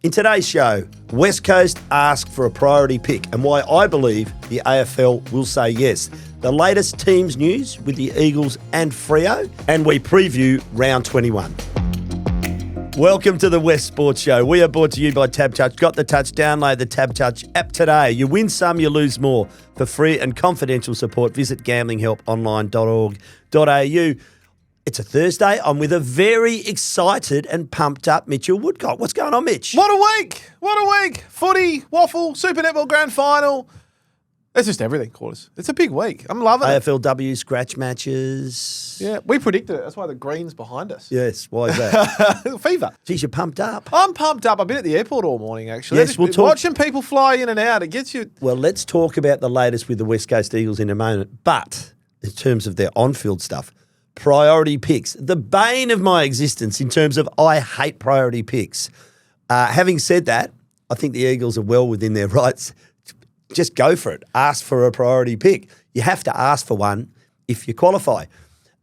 In today's show, West Coast ask for a priority pick and why I believe the AFL will say yes. The latest teams news with the Eagles and Freo, and we preview round 21. Welcome to the West Sports Show. We are brought to you by TabTouch. Got the touch? Download the TabTouch app today. You win some, you lose more. For free and confidential support, visit gamblinghelponline.org.au. It's a Thursday. I'm with a very excited and pumped up Mitchell Woodcock. What's going on, Mitch? What a week! What a week! Footy, waffle, Super Netball Grand Final. It's just everything, Quarters. It's a big week. I'm loving it. AFLW scratch matches. Yeah, we predicted it. That's why the green's behind us. Yes, why is that? Fever. Geez, you're pumped up. I'm pumped up. I've been at the airport all morning, actually. Yes, we'll talk. Watching people fly in and out, it gets you... Well, let's talk about the latest with the West Coast Eagles in a moment. But in terms of their on-field stuff, priority picks, the bane of my existence in terms of I hate priority picks. Having said that, I think the Eagles are well within their rights. Just go for it. Ask for a priority pick. You have to ask for one if you qualify.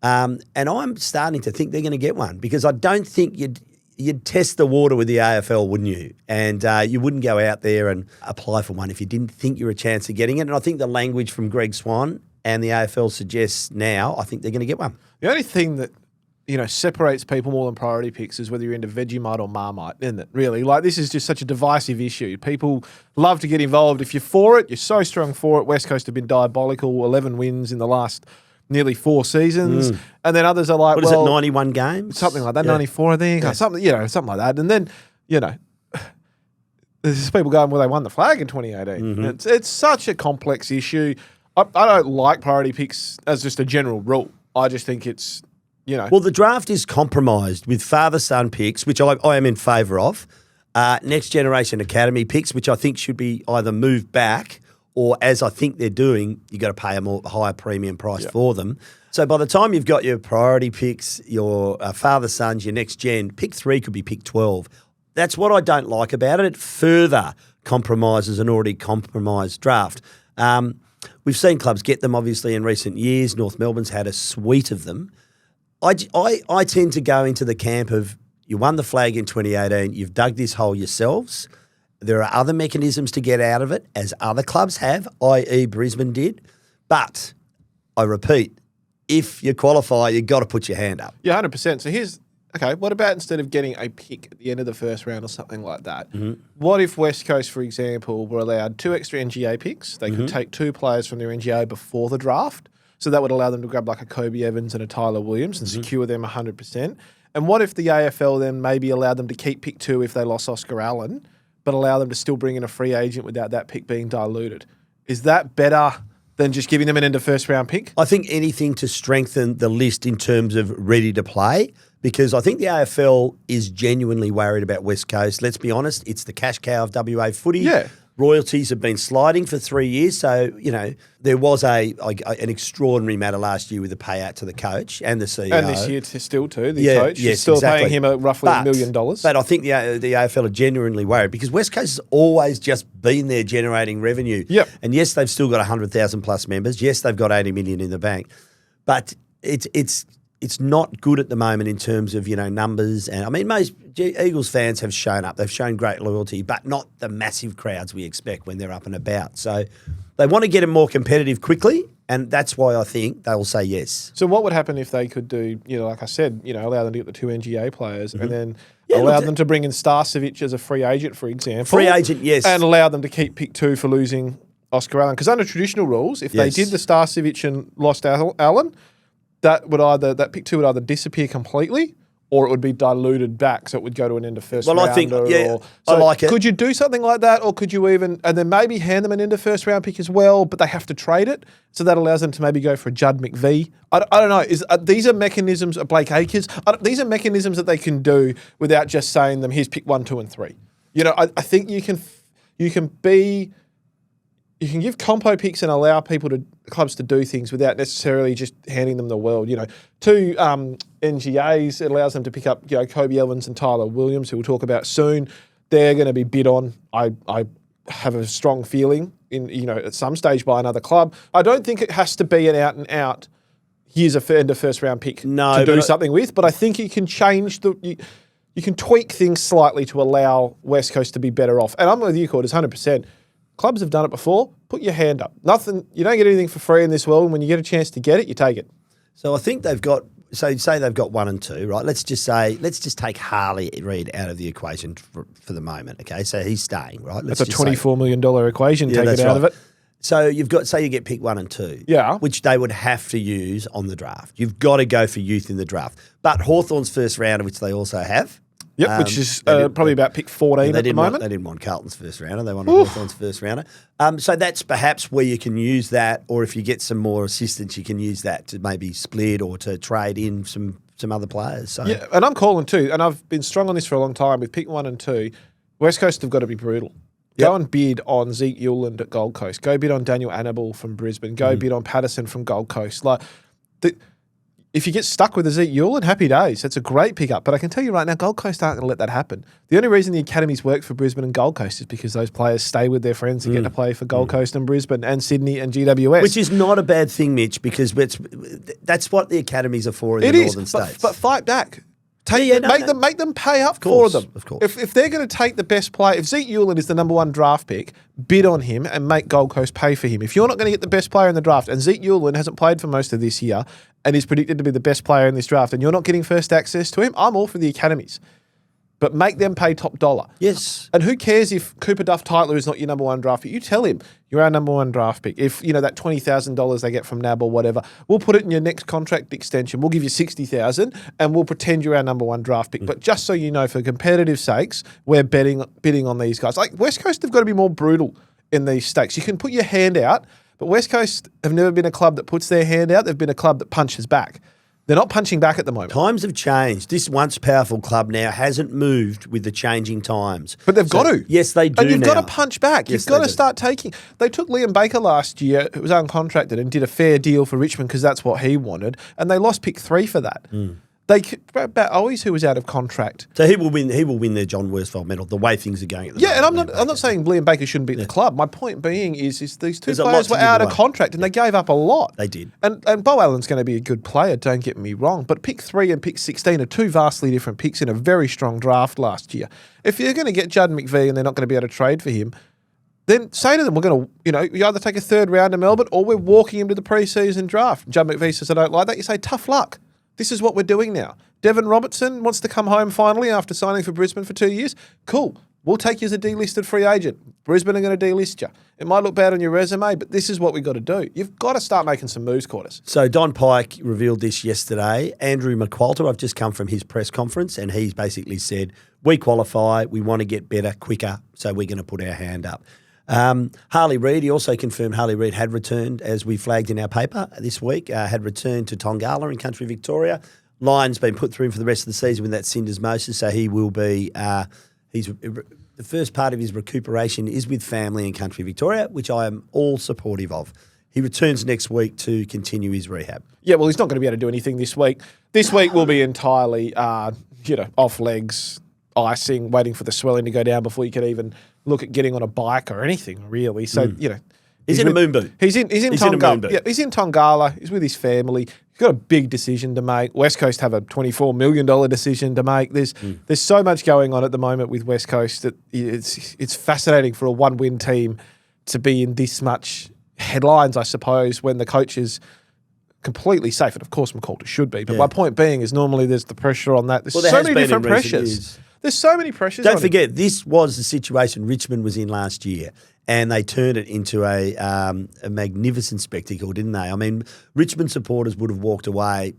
And I'm starting to think they're going to get one because I don't think you'd test the water with the AFL, wouldn't you? And you wouldn't go out there and apply for one if you didn't think you were a chance of getting it. And I think the language from Greg Swan and the AFL suggests now, I think they're going to get one. The only thing that, separates people more than priority picks is whether you're into Vegemite or Marmite, isn't it? Really? Like, this is just such a divisive issue. People love to get involved. If you're for it, you're so strong for it. West Coast have been diabolical, 11 wins in the last nearly 4 seasons. And then others are like, what is it, 91 games? Something like that, 94, I think. Or something like that. And then, there's people going, well, they won the flag in 2018. It's such a complex issue. I don't like priority picks as just a general rule. I just think it's, Well, the draft is compromised with father-son picks, which I am in favour of, next generation academy picks, which I think should be either moved back or, as I think they're doing, you've got to pay a higher premium price for them. So by the time you've got your priority picks, your father-sons, your next gen, pick 3 could be pick 12. That's what I don't like about it. It further compromises an already compromised draft. We've seen clubs get them, obviously, in recent years. North Melbourne's had a suite of them. I tend to go into the camp of you won the flag in 2018, you've dug this hole yourselves. There are other mechanisms to get out of it, as other clubs have, i.e. Brisbane did. But I repeat, if you qualify, you've got to put your hand up. Yeah, 100%. So what about instead of getting a pick at the end of the first round or something like that, what if West Coast, for example, were allowed 2 extra NGA picks? They could take 2 players from their NGA before the draft. So that would allow them to grab like a Kobe Evans and a Tyler Williams and secure them 100%. And what if the AFL then maybe allowed them to keep pick 2 if they lost Oscar Allen, but allow them to still bring in a free agent without that pick being diluted? Is that better than just giving them an end of first round pick? I think anything to strengthen the list in terms of ready to play, because I think the AFL is genuinely worried about West Coast. Let's be honest, it's the cash cow of WA footy. Yeah. Royalties have been sliding for 3 years. So, there was an extraordinary matter last year with the payout to the coach and the CEO. And this year still too, the coach. Yes, still exactly. paying him roughly $1 million. But I think the AFL are genuinely worried because West Coast has always just been there generating revenue. Yep. And yes, they've still got 100,000 plus members. Yes, they've got 80 million in the bank. But it's not good at the moment in terms of, numbers. And I mean, most Eagles fans have shown up. They've shown great loyalty, but not the massive crowds we expect when they're up and about. So they want to get them more competitive quickly, and that's why I think they'll say yes. So what would happen if they could do, like I said, allow them to get the 2 NGA players and then allow them to bring in Starcevic as a free agent, for example? Free agent, yes. And allow them to keep pick 2 for losing Oscar Allen. Because under traditional rules, if they did the Starcevic and lost Allen, that pick 2 would either disappear completely or it would be diluted back, so it would go to an end of first rounder. I think, I like it. Could you do something like that, or could you even, and then maybe hand them an end of first round pick as well, but they have to trade it, so that allows them to maybe go for a Judd McVie. I don't know. These are mechanisms, Blake Acres, these are mechanisms that they can do without just saying them, here's pick 1, 2, and 3. I think you can give compo picks and allow clubs to do things without necessarily just handing them the world. 2 NGAs, it allows them to pick up Kobe Evans and Tyler Williams, who we'll talk about soon. They're going to be bid on. I have a strong feeling at some stage by another club. I don't think it has to be an out and out. Here's a end of first round pick to do something with, but I think you can change you can tweak things slightly to allow West Coast to be better off. And I'm with you, Quarters, 100%. Clubs have done it before. Put your hand up. Nothing. You don't get anything for free in this world. And when you get a chance to get it, you take it. So I think they've got. So say they've got 1 and 2, right? Let's just take Harley Reid out of the equation for the moment. Okay, so he's staying, right? That's a $24 million equation. Take it out of it. So you've got, say you get pick 1 and 2, which they would have to use on the draft. You've got to go for youth in the draft. But Hawthorn's first rounder, which they also have. Yep, which is probably about pick 14 at the moment. They didn't want Carlton's first rounder. They wanted Hawthorn's first rounder. So that's perhaps where you can use that, or if you get some more assistance, you can use that to maybe split or to trade in some other players. So. Yeah, and I'm calling too, and I've been strong on this for a long time. With pick 1 and 2, West Coast have got to be brutal. Yep. Go and bid on Zeke Ewland at Gold Coast. Go bid on Daniel Annabelle from Brisbane. Go bid on Patterson from Gold Coast. If you get stuck with a Zeke Ewland, happy days. That's a great pickup. But I can tell you right now, Gold Coast aren't going to let that happen. The only reason the academies work for Brisbane and Gold Coast is because those players stay with their friends and get to play for Gold Coast and Brisbane and Sydney and GWS. Which is not a bad thing, Mitch, because that's what the academies are for in the northern states. But fight back. Make them pay up for them. Of course. If they're going to take the best player, if Zeke Ewland is the number 1 draft pick, bid on him and make Gold Coast pay for him. If you're not going to get the best player in the draft, and Zeke Ewland hasn't played for most of this year and is predicted to be the best player in this draft, and you're not getting first access to him, I'm all for the academies. But make them pay top dollar. Yes. And who cares if Cooper Duff Tytler is not your number 1 draft pick? You tell him you're our number 1 draft pick. If, that $20,000 they get from NAB or whatever, we'll put it in your next contract extension. We'll give you $60,000 and we'll pretend you're our number 1 draft pick. But just so you know, for competitive sakes, we're bidding on these guys. Like West Coast have got to be more brutal in these stakes. You can put your hand out, but West Coast have never been a club that puts their hand out. They've been a club that punches back. They're not punching back at the moment. Times have changed. This once powerful club now hasn't moved with the changing times. But they've got to. Yes, they do. And you've now. got to punch back. Yes, you've got to start taking. They took Liam Baker last year, who was uncontracted, and did a fair deal for Richmond because that's what he wanted. And they lost pick 3 for that. They about Owies, who was out of contract. So he will win. He will win their John Worsfold medal. The way things are going at the moment. And I'm not saying Liam Baker shouldn't be at the club. My point being is these two players were out of contract and they gave up a lot. They did. And Bo Allen's going to be a good player. Don't get me wrong. But pick 3 and pick 16 are 2 vastly different picks in a very strong draft last year. If you're going to get Judd McVie and they're not going to be able to trade for him, then say to them, we're going to, you either take a 3rd round to Melbourne or we're walking him to the preseason draft. Judd McVie says, I don't like that. You say, tough luck. This is what we're doing now. Devon Robertson wants to come home finally after signing for Brisbane for 2 years. Cool. We'll take you as a delisted free agent. Brisbane are going to delist you. It might look bad on your resume, but this is what we've got to do. You've got to start making some moves, Quarters. So Don Pyke revealed this yesterday. Andrew McQualter, I've just come from his press conference, and he's basically said, we qualify, we want to get better, quicker, so we're going to put our hand up. Harley Reid, he also confirmed Harley Reid had returned, as we flagged in our paper this week, had returned to Tongala in country Victoria. Line's been put through him for the rest of the season with that syndesmosis, so he will be, the first part of his recuperation is with family in country Victoria, which I am all supportive of. He returns next week to continue his rehab. Yeah, well, he's not going to be able to do anything this week. This week will be entirely, off legs, icing, waiting for the swelling to go down before you can even look at getting on a bike or anything, really. So, He's in a moon boot. He's in Tongala. Yeah, he's in Tongala. He's with his family. He's got a big decision to make. West Coast have a $24 million decision to make. There's so much going on at the moment with West Coast that it's fascinating for a 1-win team to be in this much headlines, I suppose, when the coach is completely safe. And of course, McQualter should be. But my point being is normally there's the pressure on that. There's so many different pressures. There's so many pressures. Don't forget, this was the situation Richmond was in last year, and they turned it into a magnificent spectacle, didn't they? I mean, Richmond supporters would have walked away.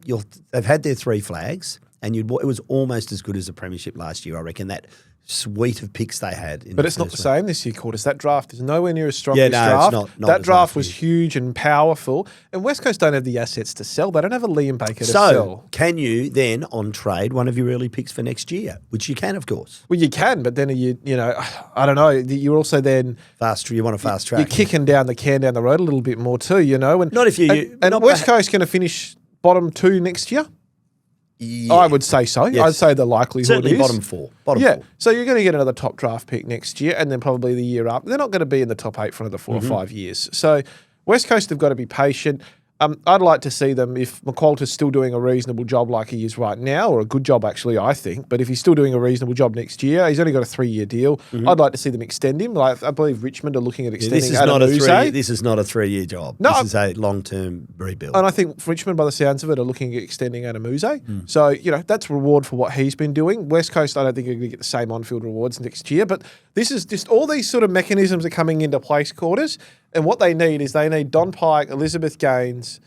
They've had their 3 flags, and it was almost as good as the premiership last year, I reckon, that suite of picks they had. But it's not the same this year, Quarters. That draft is nowhere near as strong as this draft. It's not that draft was huge and powerful, and West Coast don't have the assets to sell. They don't have a Liam Baker to sell. So, can you then, on trade, one of your early picks for next year? Which you can, of course. Well, you can, but then I don't know. You're also then... You want a fast track. You're kicking down the can down the road a little bit more too, And, not if you... And West Coast going to finish bottom 2 next year? Yeah. I would say so. Yes. I'd say the likelihood certainly is. Bottom 4. Bottom 4. So you're going to get another top draft pick next year and then probably the year up. They're not going to be in the top 8 for another 4 or 5 years. So West Coast have got to be patient. I'd like to see them, if McQualter's still doing a reasonable job like he is right now, or a good job actually, I think, but if he's still doing a reasonable job next year, he's only got a 3-year deal. I'd like to see them extend him. Like I believe Richmond are looking at extending This is Adam not a Uze. This is not a 3-year job. No, this is a long-term rebuild. And I think Richmond, by the sounds of it, are looking at extending Adam Uze. So, that's reward for what he's been doing. West Coast, I don't think are going to get the same on-field rewards next year, but this is just all these sort of mechanisms are coming into place, Quarters, and what they need is they need Don Pyke, Elizabeth Gaines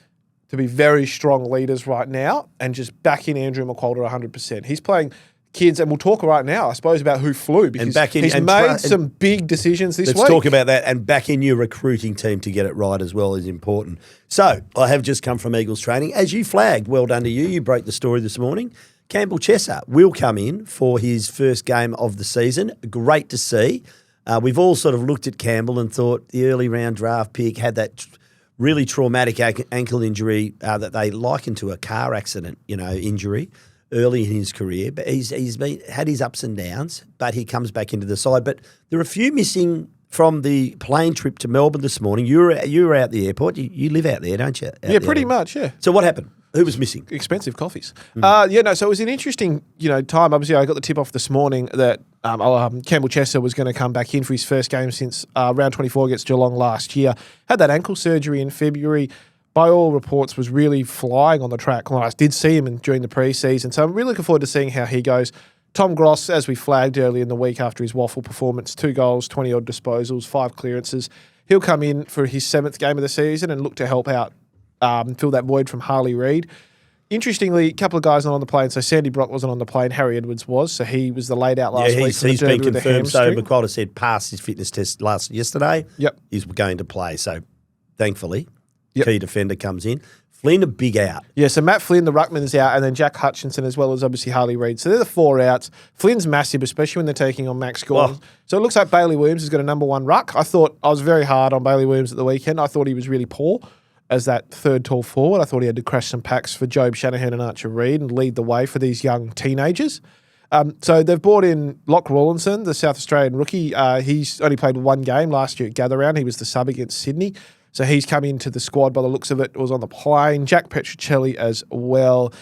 to be very strong leaders right now and just back in Andrew McQualter 100%. He's playing kids, and we'll talk right now, I suppose, about who flew because he's made some big decisions this week. Let's talk about that, and back in your recruiting team to get it right as well is important. So I have just come from Eagles training. As you flagged, well done to you. You broke the story this morning. Campbell Chesser will come in for his first game of the season. Great to see. We've all sort of looked at Campbell and thought the early round draft pick had that really traumatic ankle injury that they likened to a car accident, injury early in his career. But he's had his ups and downs, but he comes back into the side. But there are a few missing from the plane trip to Melbourne this morning. You were out the airport. You live out there, don't you? Yeah, pretty much, yeah. So what happened? Who was missing? Expensive coffees. So it was an interesting, time. Obviously, I got the tip off this morning that Campbell Chesser was going to come back in for his first game since round 24 against Geelong last year. Had that ankle surgery in February. By all reports, was really flying on the track. Well, I did see him during the pre-season, so I'm really looking forward to seeing how he goes. Tom Gross, as we flagged early in the week after his waffle performance, 2 goals, 20-odd disposals, 5 clearances. He'll come in for his 7th game of the season and look to help out fill that void from Harley Reid. Interestingly, a couple of guys not on the plane. So Sandy Brock wasn't on the plane. Harry Edwards was. So he was the laid out last week. He's been confirmed. So McQualter said passed his fitness test yesterday. Yep. He's going to play. So thankfully, key defender comes in. Flynn, a big out. Yeah, so Matt Flynn, the ruckman, is out, and then Jack Hutchinson as well as obviously Harley Reid. So they're the 4 outs. Flynn's massive, especially when they're taking on Max Gordon. So it looks like Bailey Williams has got a number 1 ruck. I was very hard on Bailey Williams at the weekend. I thought he was really poor as that third tall forward. I thought he had to crash some packs for Jobe Shanahan and Archer Reid and lead the way for these young teenagers. So they've brought in Locke Rawlinson, the South Australian rookie. He's only played 1 game last year at Gather Round. He was the sub against Sydney. So he's come into the squad by the looks of it. Was on the plane. Jack Petrocelli as well.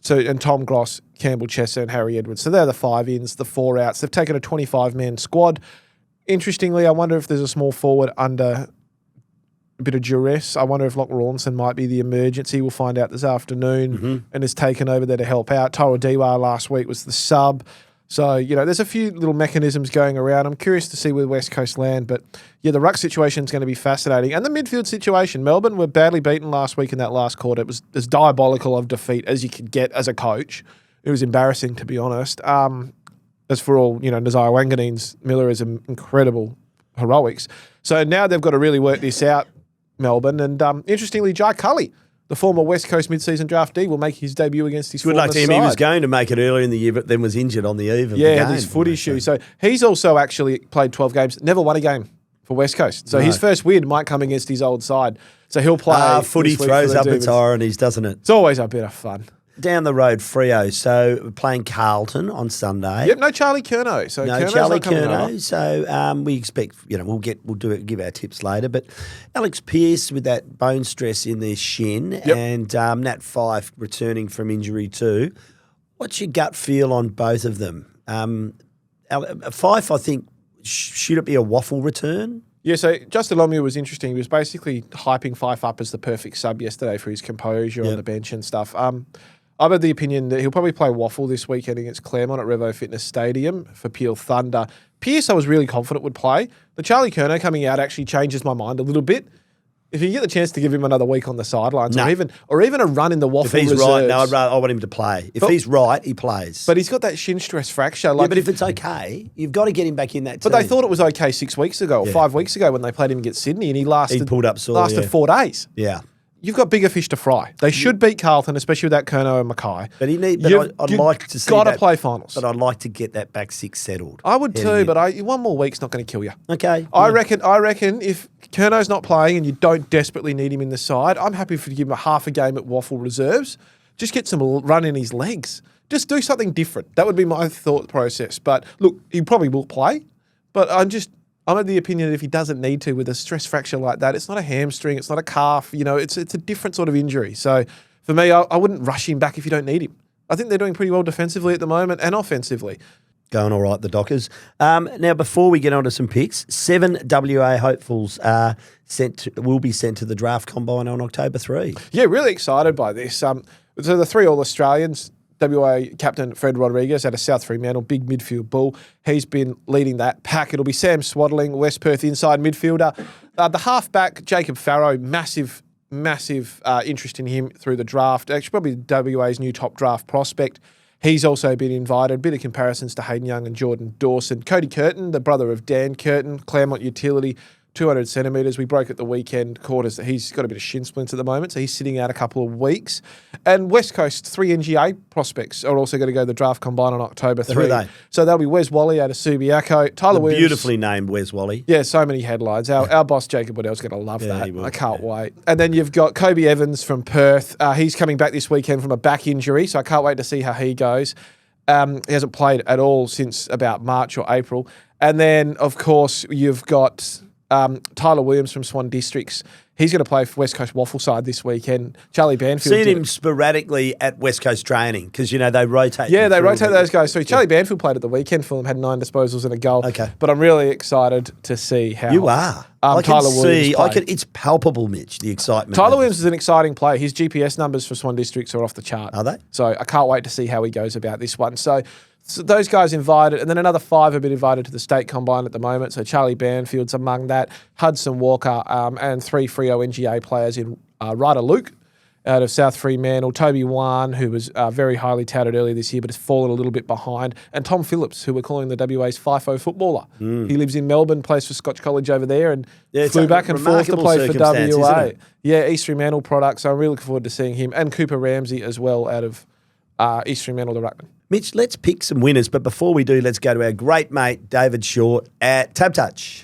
And Tom Gross, Campbell Chesser and Harry Edwards. So they're the 5 ins, the 4 outs. They've taken a 25-man squad. Interestingly, I wonder if there's a small forward under a bit of duress. I wonder if Locke Rawlinson might be the emergency. We'll find out this afternoon and is taken over there to help out. Tyro Dewar last week was the sub. So, there's a few little mechanisms going around. I'm curious to see where West Coast land. But, the ruck situation is going to be fascinating. And the midfield situation. Melbourne were badly beaten last week in that last quarter. It was as diabolical of defeat as you could get as a coach. It was embarrassing, to be honest. As for all, Nazire Wanganeen's Millerism, incredible heroics. So now they've got to really work this out, Melbourne. And interestingly, Jai Cully, the former West Coast mid-season draftee, will make his debut against his former side. Good luck to him. He was going to make it earlier in the year, but then was injured on the eve of the game. His foot issue. So he's also actually played 12 games, never won a game for West Coast. So his first win might come against his old side. So he'll play. Footy throws up its ironies, doesn't it? It's always a bit of fun. Down the road, Freo. So we're playing Carlton on Sunday. Yep, no Charlie Curnow. So no Charlie Curnow. So we expect, give our tips later. But Alex Pearce with that bone stress in their shin, and Nat Fyfe returning from injury too. What's your gut feel on both of them? Fyfe, I think, should it be a waffle return? Yeah, so Justin Longmuir was interesting. He was basically hyping Fyfe up as the perfect sub yesterday for his composure on the bench and stuff. I've had the opinion that he'll probably play waffle this weekend against Claremont at Revo Fitness Stadium for Peel Thunder. Pearce, I was really confident would play. The Charlie Curnow coming out actually changes my mind a little bit. If you get the chance to give him another week on the sidelines, or even a run in the waffle if he's reserves, right, I want him to play. If he's right, he plays. But he's got that shin stress fracture. But if it's okay, you've got to get him back in that team. But they thought it was okay 6 weeks ago or 5 weeks ago when they played him against Sydney, and he pulled up sore, lasted 4 days. Yeah. You've got bigger fish to fry. They should beat Carlton, especially with that Curnow and Mackay. But I'd like to see got to play finals. But I'd like to get that back 6 settled. I would too, but 1 more week's not going to kill you. Okay. I reckon if Curnow's not playing and you don't desperately need him in the side, I'm happy to give him a half a game at Waffle reserves. Just get some run in his legs. Just do something different. That would be my thought process. But look, he probably will play. But I'm I'm of the opinion that if he doesn't need to with a stress fracture like that, it's not a hamstring, it's not a calf, it's a different sort of injury. So for me, I wouldn't rush him back if you don't need him. I think they're doing pretty well defensively at the moment and offensively. Going all right, the Dockers. Now, before we get on to some picks, 7 WA hopefuls will be sent to the draft combine on October 3. Yeah, really excited by this. So the 3 All-Australians, WA captain Fred Rodriguez out of South Fremantle, big midfield bull. He's been leading that pack. It'll be Sam Swaddling, West Perth inside midfielder. The halfback, Jacob Farrow, massive interest in him through the draft. Actually, probably WA's new top draft prospect. He's also been invited. A bit of comparisons to Hayden Young and Jordan Dawson. Cody Curtin, the brother of Dan Curtin, Claremont Utility, 200 centimetres. We broke at the weekend quarters that he's got a bit of shin splints at the moment, so he's sitting out a couple of weeks. And West Coast, 3 NGA prospects are also going to go to the draft combine on October 3. Who are they? So that'll be Wes Wally out of Subiaco. Tyler Williams. Beautifully named Wes Wally. Yeah, so many headlines. Our boss, Jacob Waddell's going to love Yeah, that. he will. I can't wait. And then you've got Kobe Evans from Perth. He's coming back this weekend from a back injury, so I can't wait to see how he goes. He hasn't played at all since about March or April. And then, of course, you've got Tyler Williams from Swan Districts. He's going to play for West Coast Waffle Side this weekend. Charlie Banfield. Seen him sporadically at West Coast training because, they rotate. Yeah, they rotate those guys. So Charlie Banfield played at the weekend for them, had 9 disposals and a goal. Okay. But I'm really excited to see how You are. I can Tyler Williams play. It's palpable, Mitch, the excitement. Tyler Williams is an exciting player. His GPS numbers for Swan Districts are off the chart. Are they? So I can't wait to see how he goes about this one. So those guys invited, and then another 5 have been invited to the state combine at the moment. So Charlie Banfield's among that, Hudson Walker, and 3 Freo NGA players in Ryder Luke out of South Fremantle, Toby Wan, who was very highly touted earlier this year but has fallen a little bit behind, and Tom Phillips, who we're calling the WA's FIFO footballer. He lives in Melbourne, plays for Scotch College over there, and flew back and forth to play for WA. Yeah, East Fremantle product, so I'm really looking forward to seeing him, and Cooper Ramsey as well out of East Fremantle, the Ruckman. Mitch, let's pick some winners, but before we do, let's go to our great mate, David Short at Tab Touch.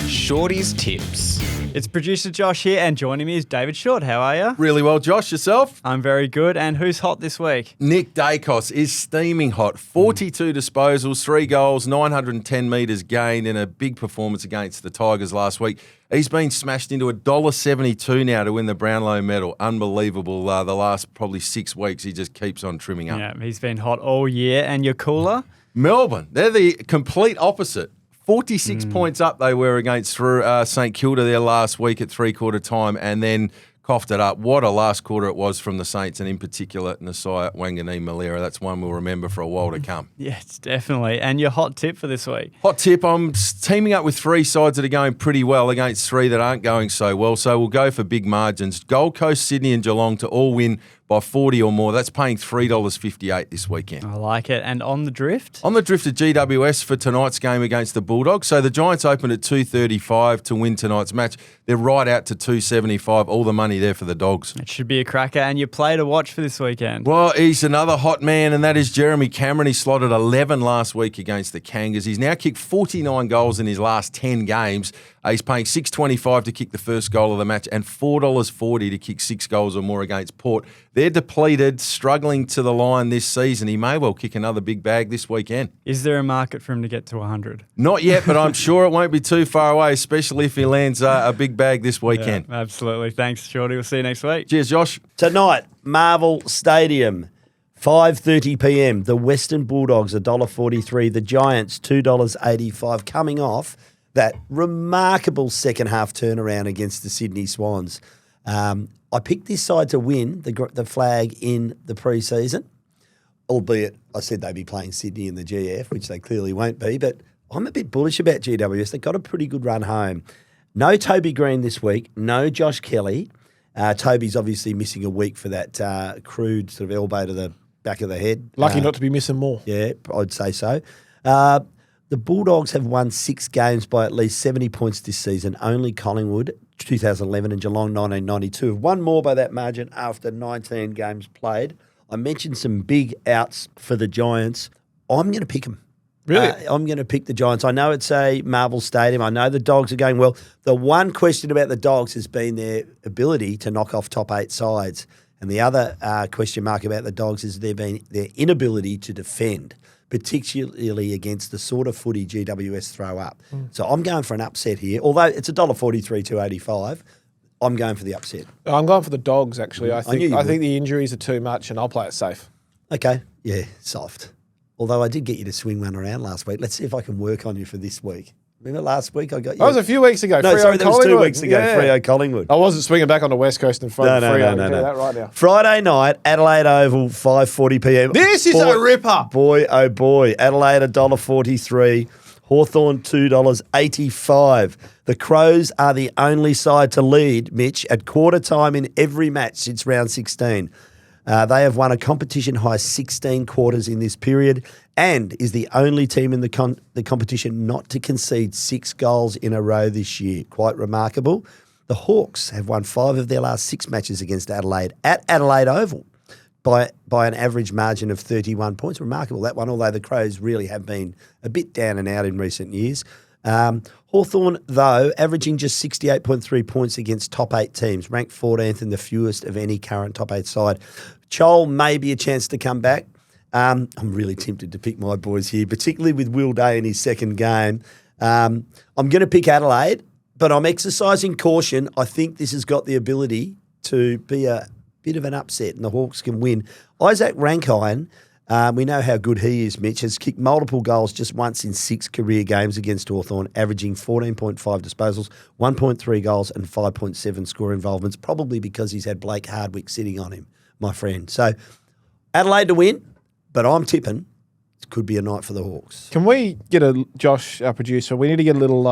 Shorty's Tips. It's producer Josh here, and joining me is David Short. How are you? Really well, Josh. Yourself? I'm very good. And who's hot this week? Nick Dacos is steaming hot. 42 disposals, 3 goals, 910 metres gained in a big performance against the Tigers last week. He's been smashed into $1.72 now to win the Brownlow medal. Unbelievable. The last probably 6 weeks, he just keeps on trimming up. Yeah, he's been hot all year. And your cooler? Melbourne, they're the complete opposite. 46 points up they were against St Kilda there last week at three-quarter time and then coughed it up. What a last quarter it was from the Saints, and in particular, Nasiah Wanganeen-Malera. That's one we'll remember for a while to come. Yes, definitely. And your hot tip for this week? Hot tip, I'm teaming up with 3 sides that are going pretty well against 3 that aren't going so well, so we'll go for big margins. Gold Coast, Sydney and Geelong to all win by 40 or more. That's paying $3.58 this weekend. I like it. And on the drift? On the drift at GWS for tonight's game against the Bulldogs. So the Giants opened at $2.35 to win tonight's match. They're right out to $2.75. All the money there for the Dogs. It should be a cracker. And your play to watch for this weekend? Well, he's another hot man, and that is Jeremy Cameron. He slotted 11 last week against the Kangas. He's now kicked 49 goals in his last 10 games. He's paying $6.25 to kick the first goal of the match and $4.40 to kick 6 goals or more against Port. They're depleted, struggling to the line this season. He may well kick another big bag this weekend. Is there a market for him to get to 100? Not yet, but I'm sure it won't be too far away, especially if he lands a big bag this weekend. Yeah, absolutely. Thanks, Shorty. We'll see you next week. Cheers, Josh. Tonight, Marvel Stadium, 5:30 p.m. The Western Bulldogs, $1.43. The Giants, $2.85. Coming off that remarkable second half turnaround against the Sydney Swans. I picked this side to win the flag in the pre-season, albeit I said they'd be playing Sydney in the GF, which they clearly won't be, but I'm a bit bullish about GWS. They've got a pretty good run home. No Toby Green this week, no Josh Kelly. Toby's obviously missing a week for that crude sort of elbow to the back of the head. Lucky not to be missing more. Yeah, I'd say so. The Bulldogs have won 6 games by at least 70 points this season. Only Collingwood, 2011, and Geelong, 1992, have won more by that margin after 19 games played. I mentioned some big outs for the Giants. I'm going to pick them. Really? I'm going to pick the Giants. I know it's a Marvel Stadium. I know the Dogs are going well. The one question about the Dogs has been their ability to knock off top 8 sides. And the other question mark about the Dogs is their inability to defend, particularly against the sort of footy GWS throw up. So I'm going for an upset here. Although it's $1.43 to 85, I'm going for the upset. I'm going for the Dogs, actually. I knew you think would. the injuries are too much, and I'll play it safe. Okay, yeah, soft. Although I did get you to swing one around last week. Let's see if I can work on you for this week. Remember last week I got you? That was a few weeks ago. No, Freo sorry, that was 2 Collingwood. weeks ago, Yeah. Freo Collingwood. I wasn't swinging back on the West Coast in front of Freo. I'll tell you that right now. Friday night, Adelaide Oval, 5:40 p.m. This is a ripper. Boy, oh boy. Adelaide, $1.43. Hawthorn, $2.85. The Crows are the only side to lead, Mitch, at quarter time in every match since round 16. They have won a competition-high 16 quarters in this period and is the only team in the competition not to concede 6 goals in a row this year. Quite remarkable. The Hawks have won 5 of their last 6 matches against Adelaide at Adelaide Oval by an average margin of 31 points. Remarkable, that one, although the Crows really have been a bit down and out in recent years. Hawthorn, though, averaging just 68.3 points against top 8 teams, ranked 14th and the fewest of any current top 8 side. Chol may be a chance to come back. I'm really tempted to pick my boys here, particularly with Will Day in his second game. I'm going to pick Adelaide, but I'm exercising caution. I think this has got the ability to be a bit of an upset and the Hawks can win. Isaac Rankine, we know how good he is, Mitch, has kicked multiple goals just once in 6 career games against Hawthorn, averaging 14.5 disposals, 1.3 goals and 5.7 score involvements, probably because he's had Blake Hardwick sitting on him, my friend. So Adelaide to win, but I'm tipping it could be a night for the Hawks. Can we get Josh, our producer, we need to get a little,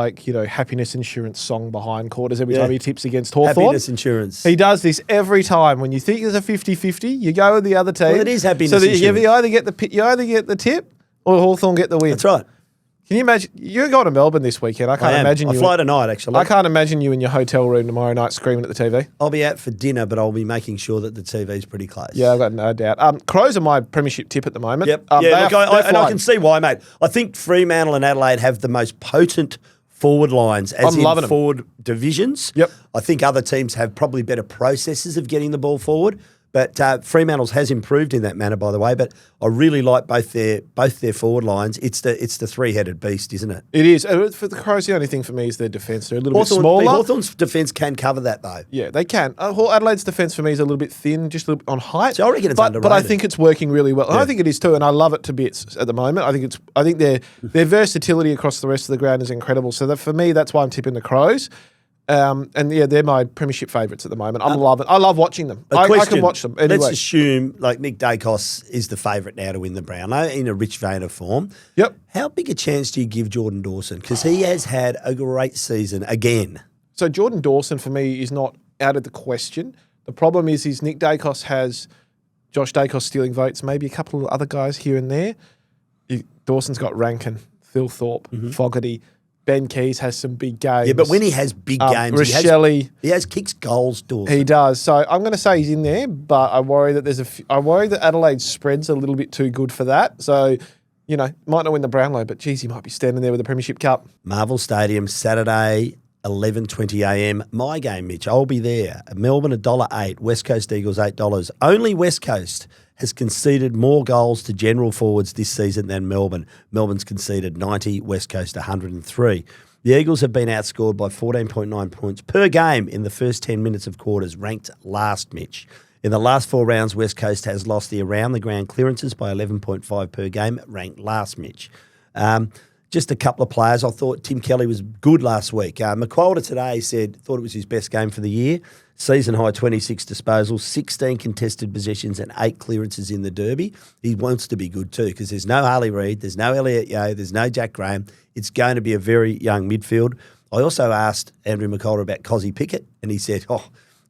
happiness insurance song behind quarters every time he tips against Hawthorn. Happiness insurance. He does this every time. When you think there's a 50-50, you go with the other team. Well, it is happiness so that insurance. you either get the tip or Hawthorn get the win. That's right. Can you imagine? You're going to Melbourne this weekend. I can't imagine you. I fly tonight, actually. I can't imagine you in your hotel room tomorrow night screaming at the TV. I'll be out for dinner, but I'll be making sure that the TV's pretty close. Yeah, I've got no doubt. Crows are my premiership tip at the moment. Yep. They yeah, look, are and I flying. can see why, mate. I think Fremantle and Adelaide have the most potent forward lines, as I'm in loving 'em. forward divisions. Yep. I think other teams have probably better processes of getting the ball forward. But Fremantle's has improved in that manner, by the way. But I really like both their forward lines. It's the 3-headed beast, isn't it? It is. For the Crows, the only thing for me is their defence. They're a little bit smaller. Hawthorn's defence can cover that, though. Yeah, they can. Adelaide's defence for me is a little bit thin, just a little bit on height. So I reckon it's but underrated. I think it's working really well. And I think it is too, and I love it to bits at the moment. I think their versatility across the rest of the ground is incredible. So for me, that's why I'm tipping the Crows. They're my premiership favourites at the moment. I love watching them. I can watch them anyway. Let's assume Nick Dacos is the favourite now to win the Brownlow in a rich vein of form. Yep. How big a chance do you give Jordan Dawson? Because he has had a great season again. So Jordan Dawson for me is not out of the question. The problem is Nick Dacos has Josh Dacos stealing votes, maybe a couple of other guys here and there. Dawson's got Rankin, Phil Thorpe, Fogarty. Ben Keys has some big games. Yeah, but when he has big games, Rochelle, he has kicks goals, Dawson. He does. So I'm going to say he's in there, but I worry that I worry that Adelaide's spread's a little bit too good for that. So, might not win the Brownlow, but geez, he might be standing there with the Premiership Cup. Marvel Stadium, Saturday, 11:20 a.m. My game, Mitch. I'll be there. Melbourne, $1.08. West Coast Eagles, $8. Only West Coast has conceded more goals to general forwards this season than Melbourne. Melbourne's conceded 90, West Coast 103. The Eagles have been outscored by 14.9 points per game in the first 10 minutes of quarters, ranked last, Mitch. In the last 4 rounds, West Coast has lost the around-the-ground clearances by 11.5 per game, ranked last, Mitch. Just a couple of players. I thought Tim Kelly was good last week. McQualter today thought it was his best game for the year. Season high 26 disposals, 16 contested possessions and 8 clearances in the derby. He wants to be good too because there's no Harley Reid, there's no Elliot Yeo, there's no Jack Graham. It's going to be a very young midfield. I also asked Andrew McQualter about Cozzy Pickett and he said,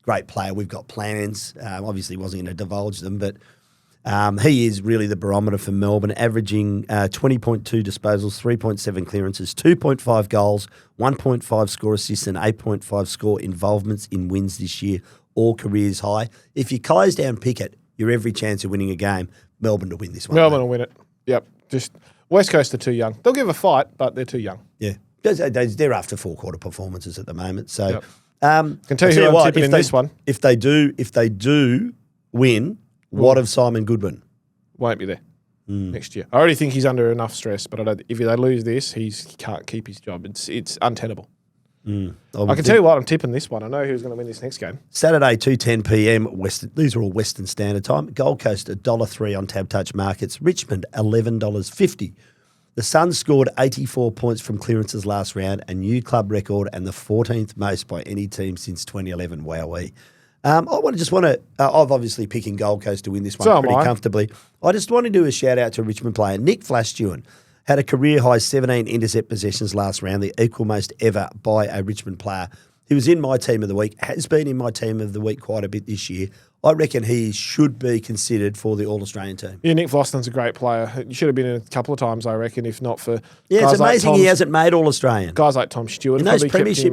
great player, we've got plans. Obviously wasn't going to divulge them, but he is really the barometer for Melbourne, averaging 20.2 disposals, 3.7 clearances, 2.5 goals, 1.5 score assists and 8.5 score involvements in wins this year, all careers high. If you close down Pickett, you're every chance of winning a game. Melbourne to win this one. Melbourne will win it. Yep. Just West Coast are too young. They'll give a fight, but they're too young. Yeah. They're after 4-quarter performances at the moment. So, yep. Can tell you who I'm tipping in this one. If they do win, what of Simon Goodwin? Won't be there. next year. I already think he's under enough stress, but if they lose this, he can't keep his job. It's untenable. I can tell you what, I'm tipping this one. I know who's going to win this next game. Saturday, 2:10 p.m. These are all Western Standard Time. Gold Coast $1.03 on Tab Touch Markets. Richmond $11.50. The Suns scored 84 points from clearances last round, a new club record and the 14th most by any team since 2011. Wowee. I'm obviously picking Gold Coast to win this one pretty comfortably. I just want to do a shout out to a Richmond player, Nick Flashstewart. Had a career-high 17 intercept possessions last round, the equal most ever by a Richmond player. He was in my team of the week, has been in my team of the week quite a bit this year. I reckon he should be considered for the All-Australian team. Yeah, Nick Floston's a great player. He should have been in a couple of times, I reckon, if not for it's amazing he hasn't made All-Australian. Guys like Tom Stewart. In those premiership,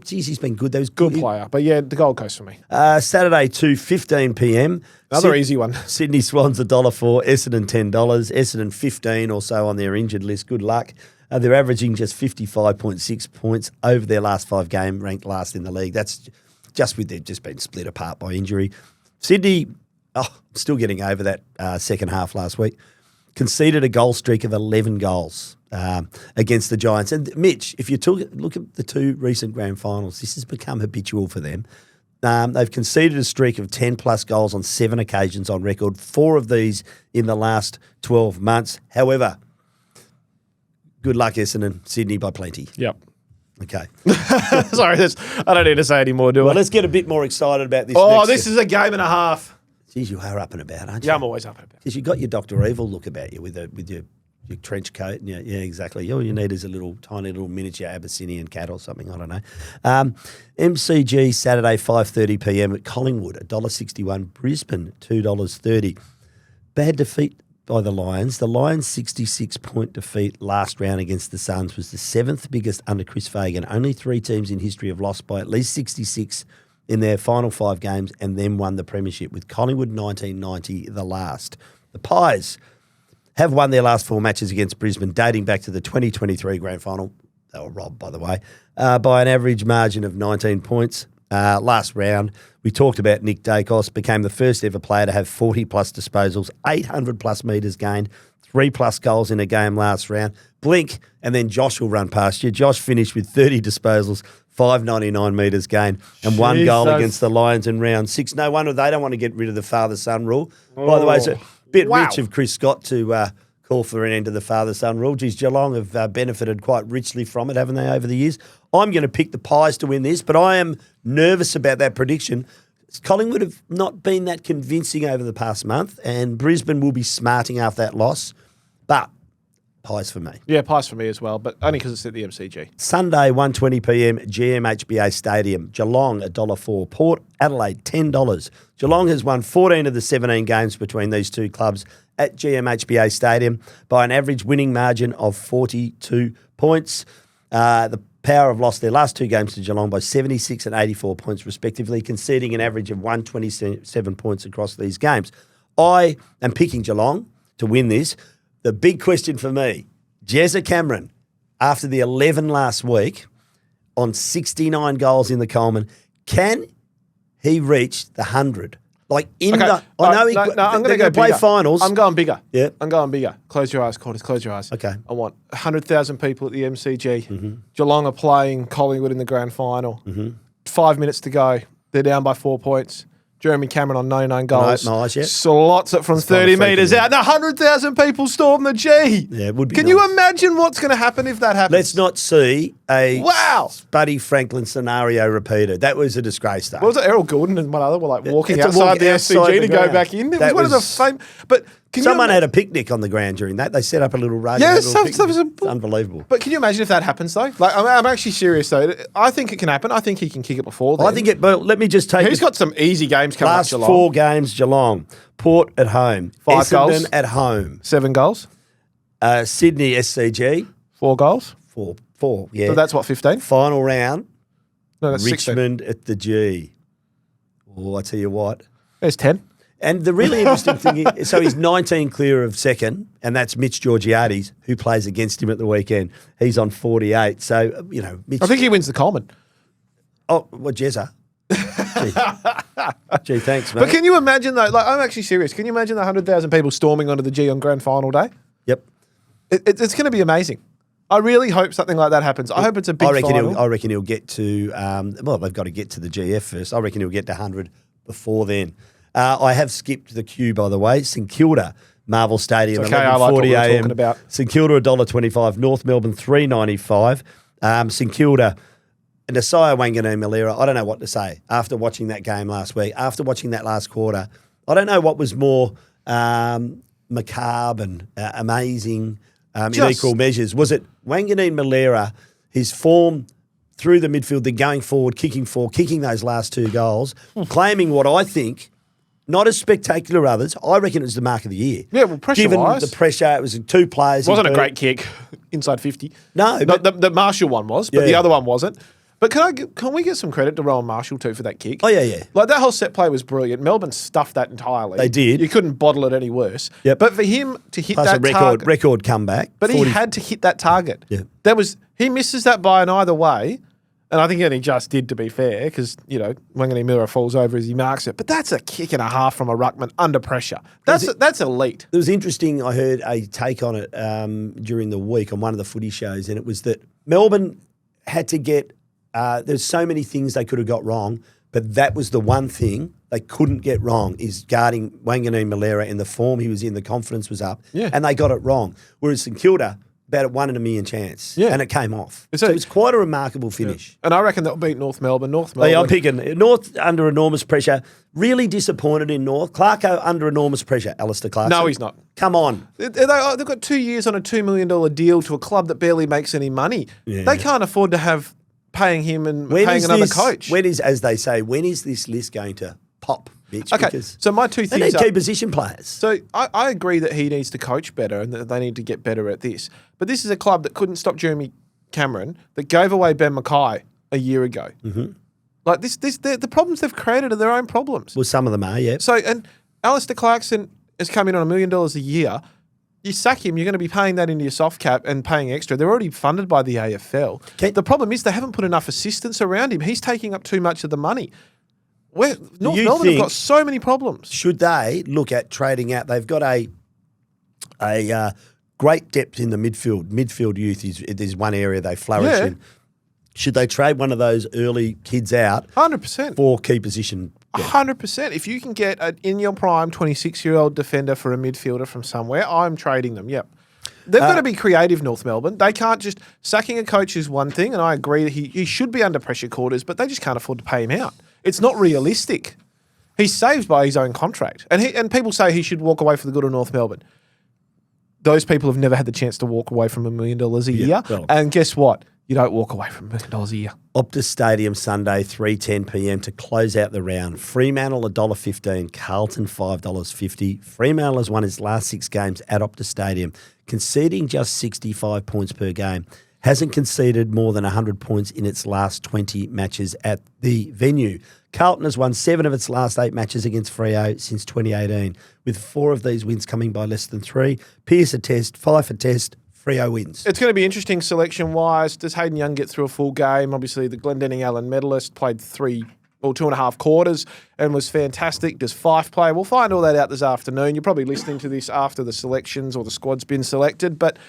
he's been good. Good player. But yeah, the Gold Coast for me. Saturday, 2:15 p.m. Another easy one. Sydney Swans $1.04, Essendon $10, Essendon 15 or so on their injured list. Good luck. They're averaging just 55.6 points over their last 5 games, ranked last in the league. That's just with they've just been split apart by injury. Sydney, still getting over that second half last week, conceded a goal streak of 11 goals against the Giants. And Mitch, if you look at the 2 recent grand finals, this has become habitual for them. They've conceded a streak of 10-plus goals on 7 occasions on record, 4 of these in the last 12 months. However, good luck, Essendon. Sydney by plenty. Yep. Okay. Sorry, I don't need to say any more, do I? Well, let's get a bit more excited about this. This is a game and a half. Geez, you are up and about, aren't you? Yeah, I'm always up and about. Because you've got your Dr. Evil look about you with your trench coat. Yeah, exactly. All you need is a tiny little miniature Abyssinian cat or something. I don't know. MCG Saturday 5:30 p.m. at Collingwood $1.61. Brisbane $2.30. Bad defeat by the Lions. The Lions' 66-point defeat last round against the Suns was the 7th biggest under Chris Fagan. Only 3 teams in history have lost by at least 66 in their final 5 games and then won the premiership, with Collingwood 1990 the last. The Pies have won their last 4 matches against Brisbane, dating back to the 2023 grand final. They were robbed, by the way, by an average margin of 19 points. Last round, we talked about Nick Dacos, became the first ever player to have 40-plus disposals, 800-plus metres gained, 3-plus goals in a game last round. Blink, and then Josh will run past you. Josh finished with 30 disposals, 599 metres gained, and 1 goal against the Lions in round 6. No wonder they don't want to get rid of the father-son rule. By the way, it's a bit rich of Chris Scott to call for an end to the father-son rule. Geez, Geelong have benefited quite richly from it, haven't they, over the years? I'm going to pick the Pies to win this, but I am nervous about that prediction. Collingwood have not been that convincing over the past month, and Brisbane will be smarting after that loss. But Pies for me. Yeah, Pies for me as well, but only because it's at the MCG. Sunday, 1:20 p.m, GMHBA Stadium. Geelong, $1.04. Port Adelaide, $10. Geelong has won 14 of the 17 games between these 2 clubs at GMHBA Stadium by an average winning margin of 42 points. The Power have lost their last 2 games to Geelong by 76 and 84 points respectively, conceding an average of 127 points across these games. I am picking Geelong to win this. The big question for me, Jezza Cameron, after the 11 last week on 69 goals in the Coleman, can he reach the 100? Like I'm going to play finals. I'm going bigger. Yeah, I'm going bigger. Close your eyes, Quarters. Close your eyes. Okay. I want 100,000 people at the MCG. Geelong are playing Collingwood in the grand final. 5 minutes to go. They're down by 4 points. Jeremy Cameron on 99 goals. Nice, yeah. Slots it from 30 metres out. Now 100,000 people storm the G. Yeah, it would be. Can you imagine what's going to happen if that happens? Let's not see a Buddy Franklin scenario repeated. That was a disgrace, though. What was it? Errol Gordon and one other were like walking outside the SCG to go back in. It was one of the same. But someone had a picnic on the ground during that. They set up a little rug. Yeah, unbelievable. But can you imagine if that happens though? Like, I'm actually serious though. I think it can happen. I think he can kick it before then. I think it. But let me just take. He's got some easy games coming up. Last 4 games, Geelong, Port at home, 5 Essendon goals at home, 7 goals. Sydney SCG, 4 goals. 4. Yeah, So that's what 15. Final round. No, that's Richmond 16. At the G. Oh, I tell you what. There's 10. And the really interesting thing is, so he's 19 clear of second, and that's Mitch Georgiades, who plays against him at the weekend. He's on 48. So, Mitch. I think he wins the Coleman. Oh, well, Jezza. Gee, thanks, mate. But can you imagine though? Like, I'm actually serious. Can you imagine the 100,000 people storming onto the G on Grand Final day? Yep. It's going to be amazing. I really hope something like that happens. I hope it's a big final. I reckon he'll get to. Well, they've got to get to the GF first. I reckon he'll get to 100 before then. I have skipped the queue, by the way. St Kilda, Marvel Stadium, It's okay, I like what 11:40 we're a.m. talking about. St Kilda $1.25, North Melbourne $3.95. St Kilda and Nasiah Wanganeen-Malera. I don't know what to say after watching that game last week. After watching that last quarter, I don't know what was more macabre and amazing in equal measures. Was it Wanganeen-Malera, his form through the midfield, then going forward, kicking those last two goals, claiming what I think, not as spectacular others, I reckon it was the mark of the year. Yeah, well, pressure-wise. Given the pressure, it was two players. It wasn't a great kick inside 50. No. Not the Marshall one was, but Yeah. the other one wasn't. But can we get some credit to Rowan Marshall too for that kick? Oh, yeah. Like that whole set play was brilliant. Melbourne stuffed that entirely. They did. You couldn't bottle it any worse. Yep. But for him to hit Plus that a target, record comeback. but he had to hit that target. Yeah. He misses that by an either way, and I think he just did, to be fair, because Wanganeen-Malera falls over as he marks it. But that's a kick and a half from a ruckman under pressure. That's elite. It was interesting. I heard a take on it during the week on one of the footy shows, and it was that Melbourne had to get. There's so many things they could have got wrong, but that was the one thing they couldn't get wrong is guarding Wanganeen-Malera in the form he was in. The confidence was up, and they got it wrong. Whereas St Kilda, about a 1 in a million chance, and it came off. So it was quite a remarkable finish. Yeah. And I reckon that'll beat North Melbourne. I'm picking North under enormous pressure. Really disappointed in North. Clarko under enormous pressure. Alistair Clarkson. No, he's not. Come on. They've got 2 years on a $2 million deal to a club that barely makes any money. Yeah. They can't afford to have paying him and paying another coach. When is, as they say, when is this list going to pop, Mitch? Okay, Because so my two they things need key position players. So I agree that he needs to coach better and that they need to get better at this. But this is a club that couldn't stop Jeremy Cameron, that gave away Ben Mackay a year ago. Mm-hmm. Like the problems they've created are their own problems. Well, some of them are, yeah. So, and Alistair Clarkson has come in on $1 million a year. You sack him, you're going to be paying that into your soft cap and paying extra. They're already funded by the AFL. The problem is they haven't put enough assistance around him. He's taking up too much of the money. North Melbourne have got so many problems. Should they look at trading out? They've got a great depth in the midfield. Midfield youth is one area they flourish in. Should they trade one of those early kids out 100% for key position? 100%. If you can get an in your prime 26-year-old defender for a midfielder from somewhere, I'm trading them. Yep. They've got to be creative, North Melbourne. They can't just sacking a coach is one thing, and I agree that he should be under pressure quarters, but they just can't afford to pay him out. It's not realistic. He's saved by his own contract, and people say he should walk away for the good of North Melbourne. Those people have never had the chance to walk away from $1 million a year, and guess what? You don't walk away from $1 million a year. Optus Stadium Sunday, 3:10 p.m. to close out the round. Fremantle $1.15, Carlton $5.50. Fremantle has won its last 6 games at Optus Stadium, conceding just 65 points per game. Hasn't conceded more than 100 points in its last 20 matches at the venue. Carlton has won 7 of its last 8 matches against Freo since 2018, with 4 of these wins coming by less than 3. Pearce a test, Fife a test, Freo wins. It's going to be interesting selection-wise. Does Hayden Young get through a full game? Obviously, the Glendenning Allen medalist played 2.5 quarters and was fantastic. Does Fife play? We'll find all that out this afternoon. You're probably listening to this after the selections or the squad's been selected. But,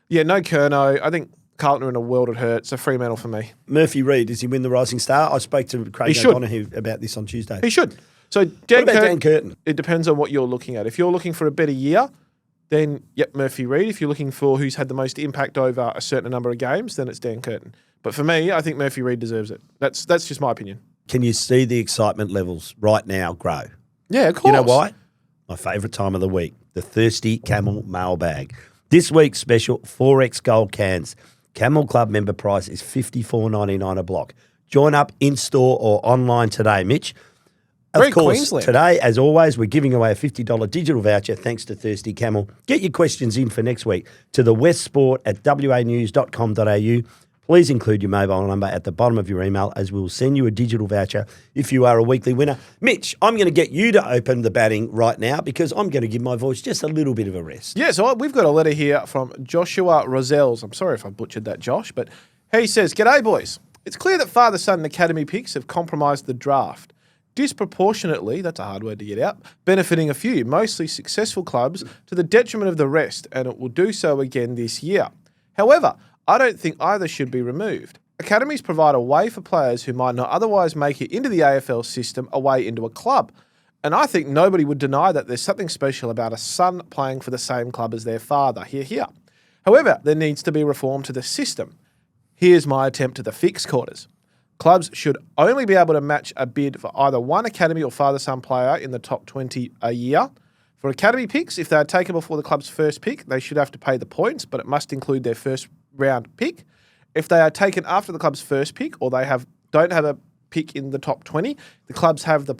yeah, no Curnow. I think Carlton are in a world of hurt, so Fremantle for me. Murphy Reid, does he win the Rising Star? I spoke to Craig O'Connor about this on Tuesday. He should. So Dan Curtin? It depends on what you're looking at. If you're looking for a better year, then, Murphy Reid. If you're looking for who's had the most impact over a certain number of games, then it's Dan Curtin. But for me, I think Murphy Reid deserves it. That's just my opinion. Can you see the excitement levels right now grow? Yeah, of course. You know why? My favourite time of the week, the Thirsty Camel mailbag. This week's special, 4X Gold cans. Camel Club member price is $54.99 a block. Join up in-store or online today, Mitch. Of course, Queensland. Today, as always, we're giving away a $50 digital voucher thanks to Thirsty Camel. Get your questions in for next week to TheWestSport@wanews.com.au. Please include your mobile number at the bottom of your email as we'll send you a digital voucher if you are a weekly winner. Mitch, I'm going to get you to open the batting right now because I'm going to give my voice just a little bit of a rest. Yeah, so we've got a letter here from Joshua Roselles. I'm sorry if I butchered that, Josh, but he says, "G'day, boys. It's clear that father-son and academy picks have compromised the draft. disproportionately, that's a hard word to get out, benefiting a few, mostly successful clubs, to the detriment of the rest, and it will do so again this year. However, I don't think either should be removed. Academies provide a way for players who might not otherwise make it into the AFL system a way into a club. And I think nobody would deny that there's something special about a son playing for the same club as their father. Hear, hear. However, there needs to be reform to the system. Here's my attempt to the fixed quarters. Clubs should only be able to match a bid for either one academy or father-son player in the top 20 a year. For academy picks, if they are taken before the club's first pick, they should have to pay the points, but it must include their first round pick. If they are taken after the club's first pick or they don't have a pick in the top 20, the clubs have to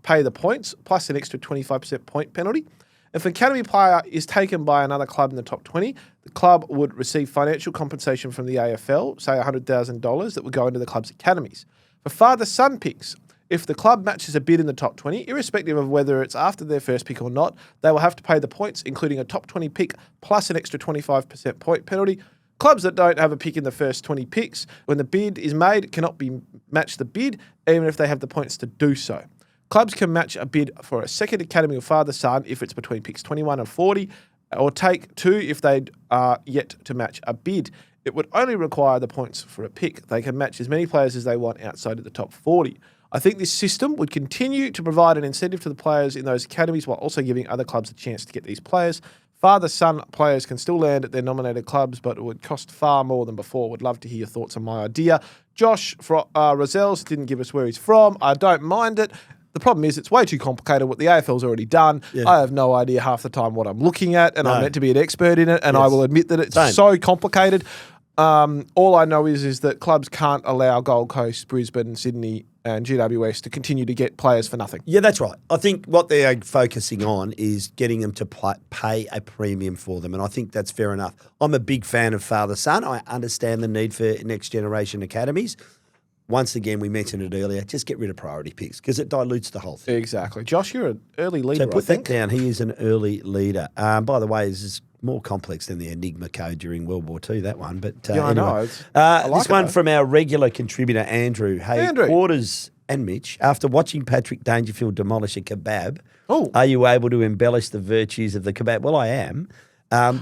pay the points plus an extra 25% point penalty. If an academy player is taken by another club in the top 20, the club would receive financial compensation from the AFL, say $100,000, that would go into the club's academies. For father-son picks, if the club matches a bid in the top 20, irrespective of whether it's after their first pick or not, they will have to pay the points, including a top 20 pick plus an extra 25% point penalty. Clubs that don't have a pick in the first 20 picks, when the bid is made, cannot be match the bid, even if they have the points to do so. Clubs can match a bid for a second academy or father-son if it's between picks 21 and 40, or take two if they are yet to match a bid. It would only require the points for a pick. They can match as many players as they want outside of the top 40. I think this system would continue to provide an incentive to the players in those academies while also giving other clubs a chance to get these players. Father-son players can still land at their nominated clubs, but it would cost far more than before. Would love to hear your thoughts on my idea. Josh Rozells didn't give us where he's from. I don't mind it. The problem is it's way too complicated what the AFL's already done. Yeah. I have no idea half the time what I'm looking at, and I'm meant to be an expert in it, and I will admit that it's so complicated. All I know is that clubs can't allow Gold Coast, Brisbane, Sydney and GWS to continue to get players for nothing. Yeah, that's right. I think what they're focusing on is getting them to pay a premium for them, and I think that's fair enough. I'm a big fan of father-son. I understand the need for next generation academies. Once again, we mentioned it earlier, just get rid of priority picks because it dilutes the whole thing. Exactly. Josh, you're an early leader, So put that down. He is an early leader. By the way, this is more complex than the Enigma code during World War II, that one. But yeah, anyway. I know. This one from our regular contributor, Andrew. Hey, Andrew. Quarters and Mitch, after watching Patrick Dangerfield demolish a kebab, Oh. are you able to embellish the virtues of the kebab? Well, I am. I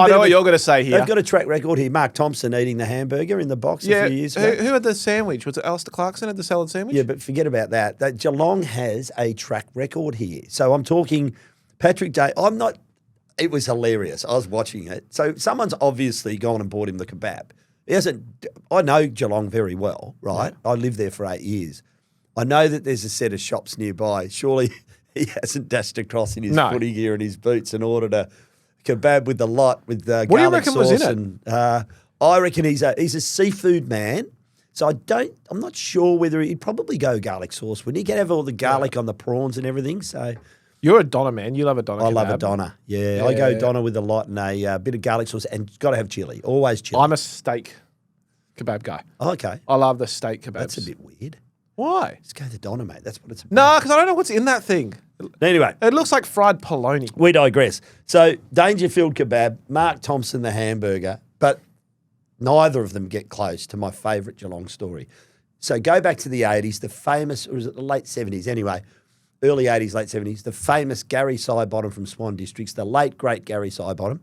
know what you're going to say here. They've got a track record here. Mark Thompson eating the hamburger in the box a few years ago. Who had the sandwich? Was it Alistair Clarkson had the salad sandwich? Yeah, but forget about that. That Geelong has a track record here. So I'm talking Patrick Day. It was hilarious. I was watching it. So someone's obviously gone and bought him the kebab. I know Geelong very well, right? Yeah. I lived there for 8 years. I know that there's a set of shops nearby. Surely he hasn't dashed across in his footy gear and his boots and ordered a kebab with the lot with garlic sauce. What do you reckon was in it? I reckon he's a seafood man. So I'm not sure whether he'd probably go garlic sauce. Wouldn't he? He'd have all the garlic on the prawns and everything. So you're a doner man. You love a doner. I love a doner. Yeah, I go doner with a lot and a bit of garlic sauce, and got to have chili. Always chili. I'm a steak kebab guy. Oh, okay. I love the steak kebabs. That's a bit weird. Why? Let's go the doner, mate. That's what it's about. No, because I don't know what's in that thing. Anyway. It looks like fried polony. We digress. So Dangerfield kebab, Mark Thompson the hamburger, but neither of them get close to my favourite Geelong story. So go back to the 80s, the famous, or was it the late 70s? Anyway, early 80s, late 70s, the famous Gary Sidebottom from Swan Districts, the late, great Gary Sidebottom,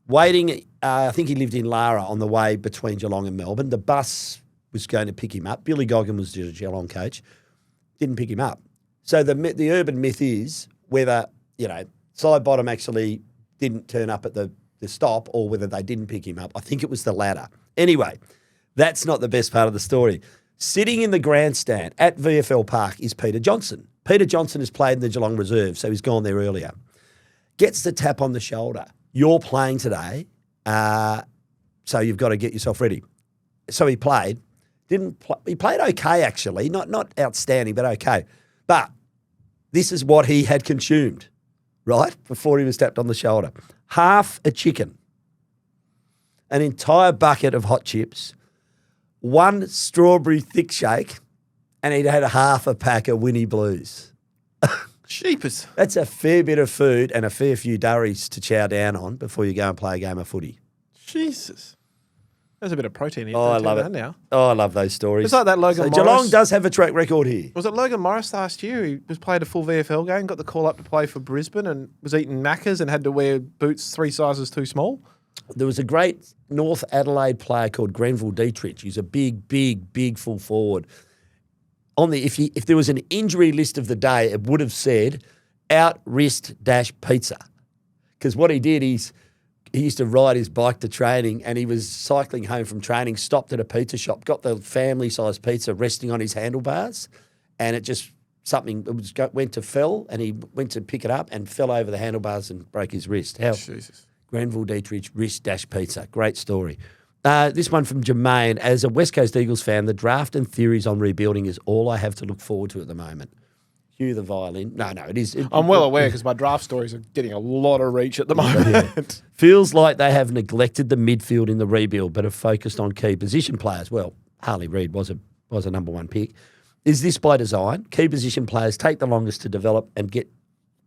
waiting, I think he lived in Lara on the way between Geelong and Melbourne. The bus was going to pick him up. Billy Goggin was the Geelong coach. Didn't pick him up. So the urban myth is whether, Sidebottom actually didn't turn up at the stop or whether they didn't pick him up. I think it was the latter. Anyway, that's not the best part of the story. Sitting in the grandstand at VFL Park is Peter Johnson. Peter Johnson has played in the Geelong Reserve, so he's gone there earlier. Gets the tap on the shoulder. You're playing today, so you've got to get yourself ready. So he played. He played okay, actually. Not outstanding, but okay. But this is what he had consumed, right, before he was tapped on the shoulder. Half a chicken, an entire bucket of hot chips, one strawberry thick shake, and he'd had half a pack of Winnie Blues. Sheepers. That's a fair bit of food and a fair few durries to chow down on before you go and play a game of footy. Jesus. There's a bit of protein here. Oh, I Don't love tell it. me that now. Oh, I love those stories. It's like that Logan So Morris. Geelong does have a track record here. Was it Logan Morris last year? He was played a full VFL game, got the call up to play for Brisbane, and was eating Maccas and had to wear boots 3 sizes too small. There was a great North Adelaide player called Grenville Dietrich. He's a big full forward. If there was an injury list of the day, it would have said out wrist - pizza. Because what he did is he used to ride his bike to training, and he was cycling home from training, stopped at a pizza shop, got the family-sized pizza resting on his handlebars, and went to fell, and he went to pick it up and fell over the handlebars and broke his wrist. Jesus. Grenville Dietrich wrist - pizza. Great story. This one from Jermaine. As a West Coast Eagles fan, the draft and theories on rebuilding is all I have to look forward to at the moment. Cue the violin. No, it is. I'm well aware because my draft stories are getting a lot of reach at the moment. Feels like they have neglected the midfield in the rebuild, but have focused on key position players. Well, Harley Reid was a number one pick. Is this by design? Key position players take the longest to develop and get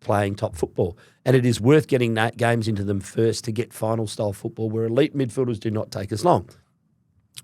playing top football, and it is worth getting games into them first to get final style football where elite midfielders do not take as long.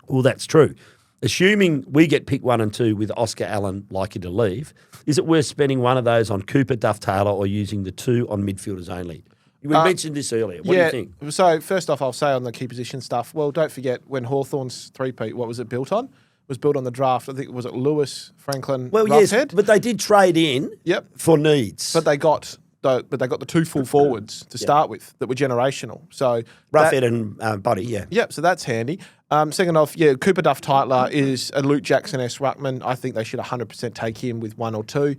Well, that's true. Assuming we get pick 1 and 2 with Oscar Allen likely to leave, is it worth spending one of those on Cooper, Duff, Taylor, or using the 2 on midfielders only? We mentioned this earlier. What do you think? So first off, I'll say on the key position stuff, well, don't forget when Hawthorn's three-peat, what was it built on? Was built on the draft. I think, was it Lewis, Franklin, Well, Roughhead? yes, but they did trade in for needs. But they got the 2 full forwards to start with that were generational. So Roughhead and Buddy, yeah. Yep, so that's handy. Second off, Cooper Duff Tytler is a Luke Jackson-esque ruckman. I think they should 100% take him with 1 or 2.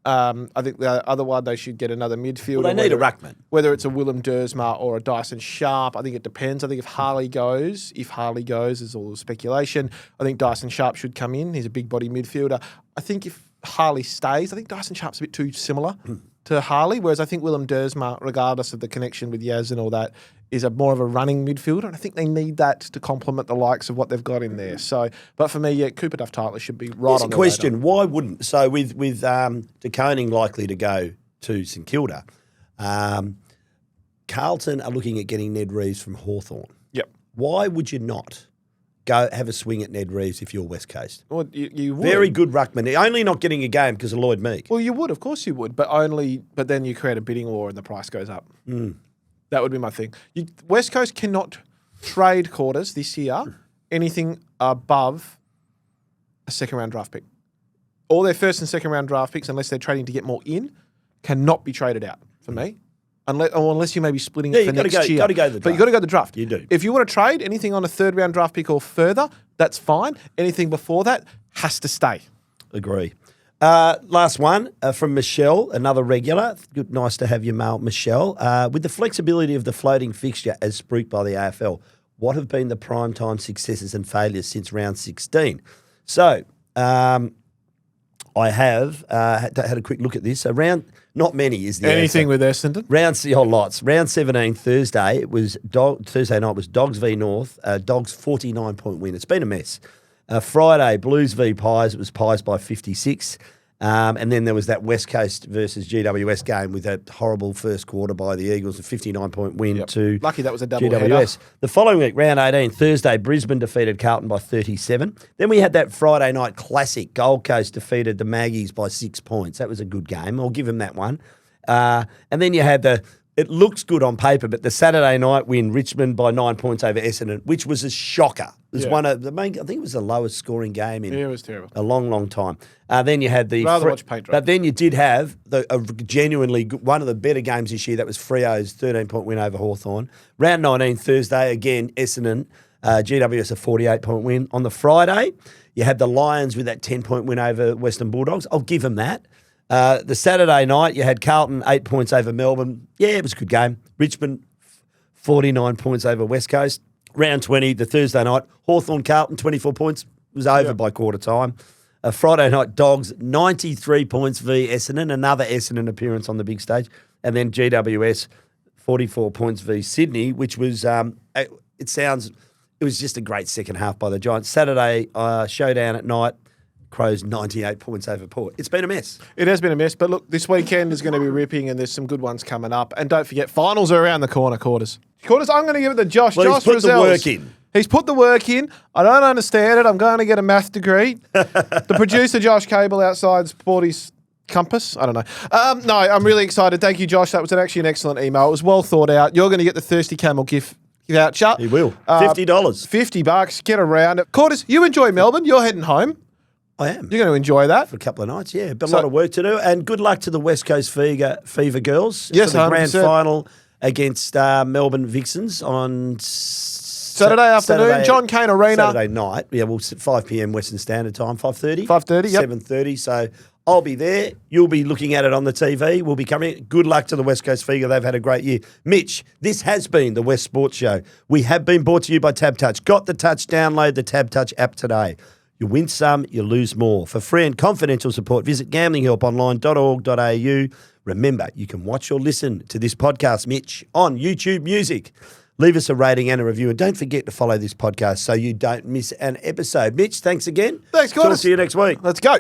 I think the other one, they should get another midfielder. Well, they need a ruckman. Whether it's a Willem Dersma or a Dyson Sharp, I think it depends. I think if Harley goes, is all the speculation. I think Dyson Sharp should come in. He's a big body midfielder. I think if Harley stays, I think Dyson Sharp's a bit too similar to Harley, whereas I think Willem Dersma, regardless of the connection with Yaz and all that, is more of a running midfielder, and I think they need that to complement the likes of what they've got in there. So, but for me, Cooper Duff Tytler should be right on the question. radar. Why wouldn't? So with De Koning likely to go to St Kilda, Carlton are looking at getting Ned Reeves from Hawthorn. Yep. Why would you not go have a swing at Ned Reeves if you're West Coast? Well, you would. Very good ruckman. Only not getting a game because of Lloyd Meek. Well, you would, of course you would, but then you create a bidding war and the price goes up. That would be my thing. West Coast cannot trade quarters this year anything above a second-round draft pick. All their first and second-round draft picks, unless they're trading to get more in, cannot be traded out for me. Unless you may be splitting it for next year. You've got to go to the draft. But you've got to go to the draft. You do. If you want to trade anything on a third-round draft pick or further, that's fine. Anything before that has to stay. Agree. Last one from Michelle, another regular. Good, nice to have you, mail, Michelle. With the flexibility of the floating fixture as spruiked by the AFL, what have been the prime time successes and failures since round 16? So I have had a quick look at this. So not many is the Anything answer. with Essendon? Lots. Round 17 Thursday. It was Thursday night was Dogs v North. Dogs 49-point win. It's been a mess. Friday, Blues v Pies. It was Pies by 56. And then there was that West Coast versus GWS game with that horrible first quarter by the Eagles, a 59-point win to Lucky that was a double GWS. header. The following week, round 18, Thursday, Brisbane defeated Carlton by 37. Then we had that Friday night classic. Gold Coast defeated the Maggies by 6 points. That was a good game. I'll give them that one. And then you had it looks good on paper, but the Saturday night win, Richmond by 9 points over Essendon, which was a shocker. It was one of the main. I think it was the lowest scoring game in it was terrible. a long time. Then you had Rather watch paint dry. but then you did have a genuinely one of the better games this year. That was Freo's 13-point win over Hawthorn. Round 19 Thursday again, Essendon, GWS a 48-point win. On the Friday, you had the Lions with that 10-point win over Western Bulldogs. I'll give them that. The Saturday night, you had Carlton 8 points over Melbourne. Yeah, it was a good game. Richmond 49 points over West Coast. Round 20, the Thursday night, Hawthorn Carlton 24 points was over by quarter time. Friday night, Dogs 93 points v Essendon, another Essendon appearance on the big stage, and then GWS 44 points v Sydney, which was it was just a great second half by the Giants. Saturday showdown at night. Crows 98 points over Port. It's been a mess. It has been a mess, but look, this weekend is going to be ripping, and there's some good ones coming up. And don't forget, finals are around the corner. Quarters, I'm going to give it to Josh. Well, Josh he's put the Rozells. work in. He's put the work in. I don't understand it. I'm going to get a math degree. The producer, Josh Cable, outside Sporty's compass. I don't know. No, I'm really excited. Thank you, Josh. That was actually an excellent email. It was well thought out. You're going to get the Thirsty Camel gift voucher. He will. $50. $50. Get around it. Quarters, you enjoy Melbourne. You're heading home. I am. You're going to enjoy that. For a couple of nights, yeah. But a lot of work to do. And good luck to the West Coast Fever girls. Yes, for the grand 100%. final against Melbourne Vixens on Saturday afternoon, John Cain Arena. Saturday night. Yeah, well, 5 p.m. Western Standard Time, 5:30. 5:30, yep. 7:30. So I'll be there. You'll be looking at it on the TV. We'll be coming. Good luck to the West Coast Fever. They've had a great year. Mitch, this has been the West Sports Show. We have been brought to you by Tab Touch. Got the touch? Download the Tab Touch app today. You win some, you lose more. For free and confidential support, visit gamblinghelponline.org.au. Remember, you can watch or listen to this podcast, Mitch, on YouTube Music. Leave us a rating and a review. And don't forget to follow this podcast so you don't miss an episode. Mitch, thanks again. Thanks, Gordon. Talk to you next week. Let's go.